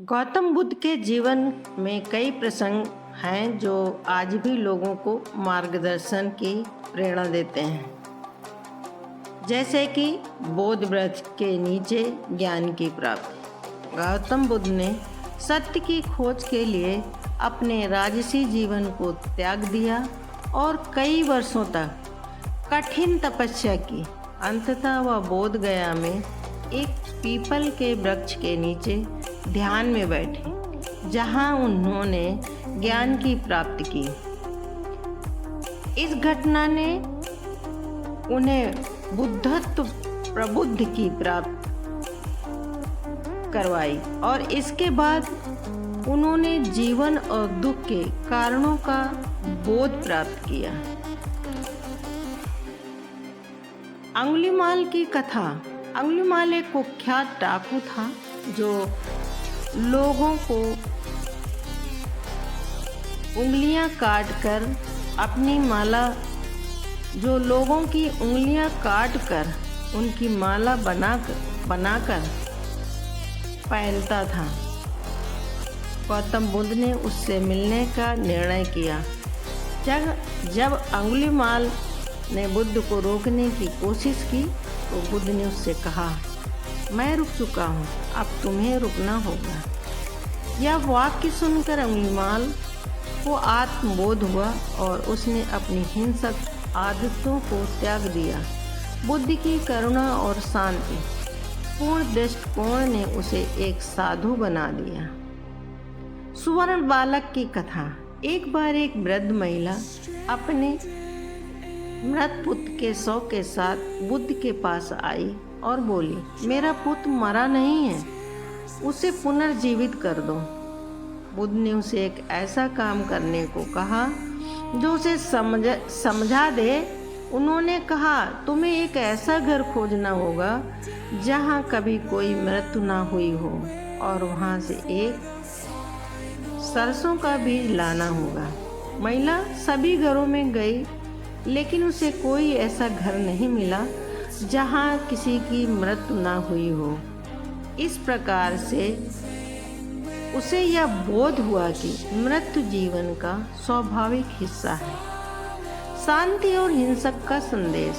गौतम बुद्ध के जीवन में कई प्रसंग हैं जो आज भी लोगों को मार्गदर्शन की प्रेरणा देते हैं। जैसे कि बोधि वृक्ष के नीचे ज्ञान की प्राप्ति। गौतम बुद्ध ने सत्य की खोज के लिए अपने राजसी जीवन को त्याग दिया और कई वर्षों तक कठिन तपस्या की। अंततः वह बोध गया में एक पीपल के वृक्ष के नीचे ध्यान में बैठे, जहां उन्होंने ज्ञान की प्राप्ति की। इस घटना ने उन्हें बुद्धत्व प्रबुद्ध की प्राप्ति करवाई और इसके बाद उन्होंने जीवन और दुख के कारणों का बोध प्राप्त किया। अंगुलीमाल की कथा। अंगुलीमाल एक कुख्यात डाकू था जो लोगों को उंगलियां काटकर अपनी माला उनकी माला बनाकर पहनता था। गौतम बुद्ध ने उससे मिलने का निर्णय किया। जब अंगुलीमाल ने बुद्ध को रोकने की कोशिश की तो बुद्ध ने उससे कहा, मैं रुक चुका हूँ, अब तुम्हें रुकना होगा। यह वाक्य सुनकर अंगुलीमाल को आत्मबोध हुआ और उसने अपनी हिंसक आदतों को त्याग दिया। बुद्ध की करुणा और शांति पूर्ण दृष्टिकोण ने उसे एक साधु बना दिया। सुवर्ण बालक की कथा। एक बार एक वृद्ध महिला अपने मृत पुत्र के शव के साथ बुद्ध के पास आई और बोली, मेरा पुत्र मरा नहीं है, उसे पुनर्जीवित कर दो। बुद्ध ने उसे एक ऐसा काम करने को कहा जो उसे समझा दे। उन्होंने कहा, तुम्हें एक ऐसा घर खोजना होगा जहाँ कभी कोई मृत्यु ना हुई हो और वहाँ से एक सरसों का बीज लाना होगा। महिला सभी घरों में गई, लेकिन उसे कोई ऐसा घर नहीं मिला जहाँ किसी की मृत्यु ना हुई हो। इस प्रकार से उसे यह बोध हुआ कि मृत्यु जीवन का स्वाभाविक हिस्सा है। शांति और हिंसक का संदेश।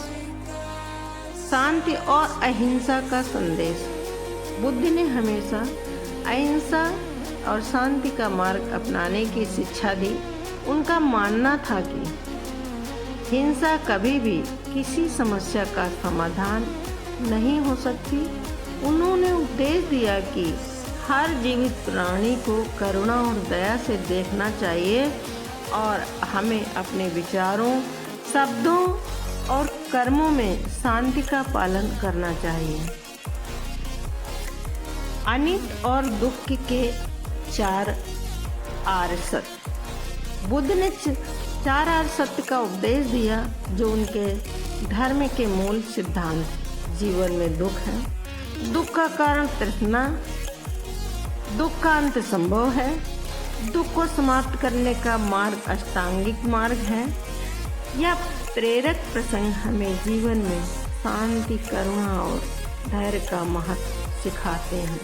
शांति और अहिंसा का संदेश। बुद्ध ने हमेशा अहिंसा और शांति का मार्ग अपनाने की शिक्षा दी। उनका मानना था कि हिंसा कभी भी किसी समस्या का समाधान नहीं हो सकती। उन्होंने उपदेश दिया कि हर जीवित प्राणी को करुणा और दया से देखना चाहिए और हमें अपने विचारों, शब्दों और कर्मों में शांति का पालन करना चाहिए। अनित्य और दुख के 4 आर्य सत्य। बुद्ध ने 4 आर्य सत्य का उपदेश दिया जो उनके धर्म के मूल सिद्धांत। जीवन में दुख है, दुख का कारण तृष्णा, दुख का अंत संभव है, दुख को समाप्त करने का मार्ग अष्टांगिक मार्ग है। यह प्रेरक प्रसंग हमें जीवन में शांति, करुणा और धैर्य का महत्व सिखाते हैं।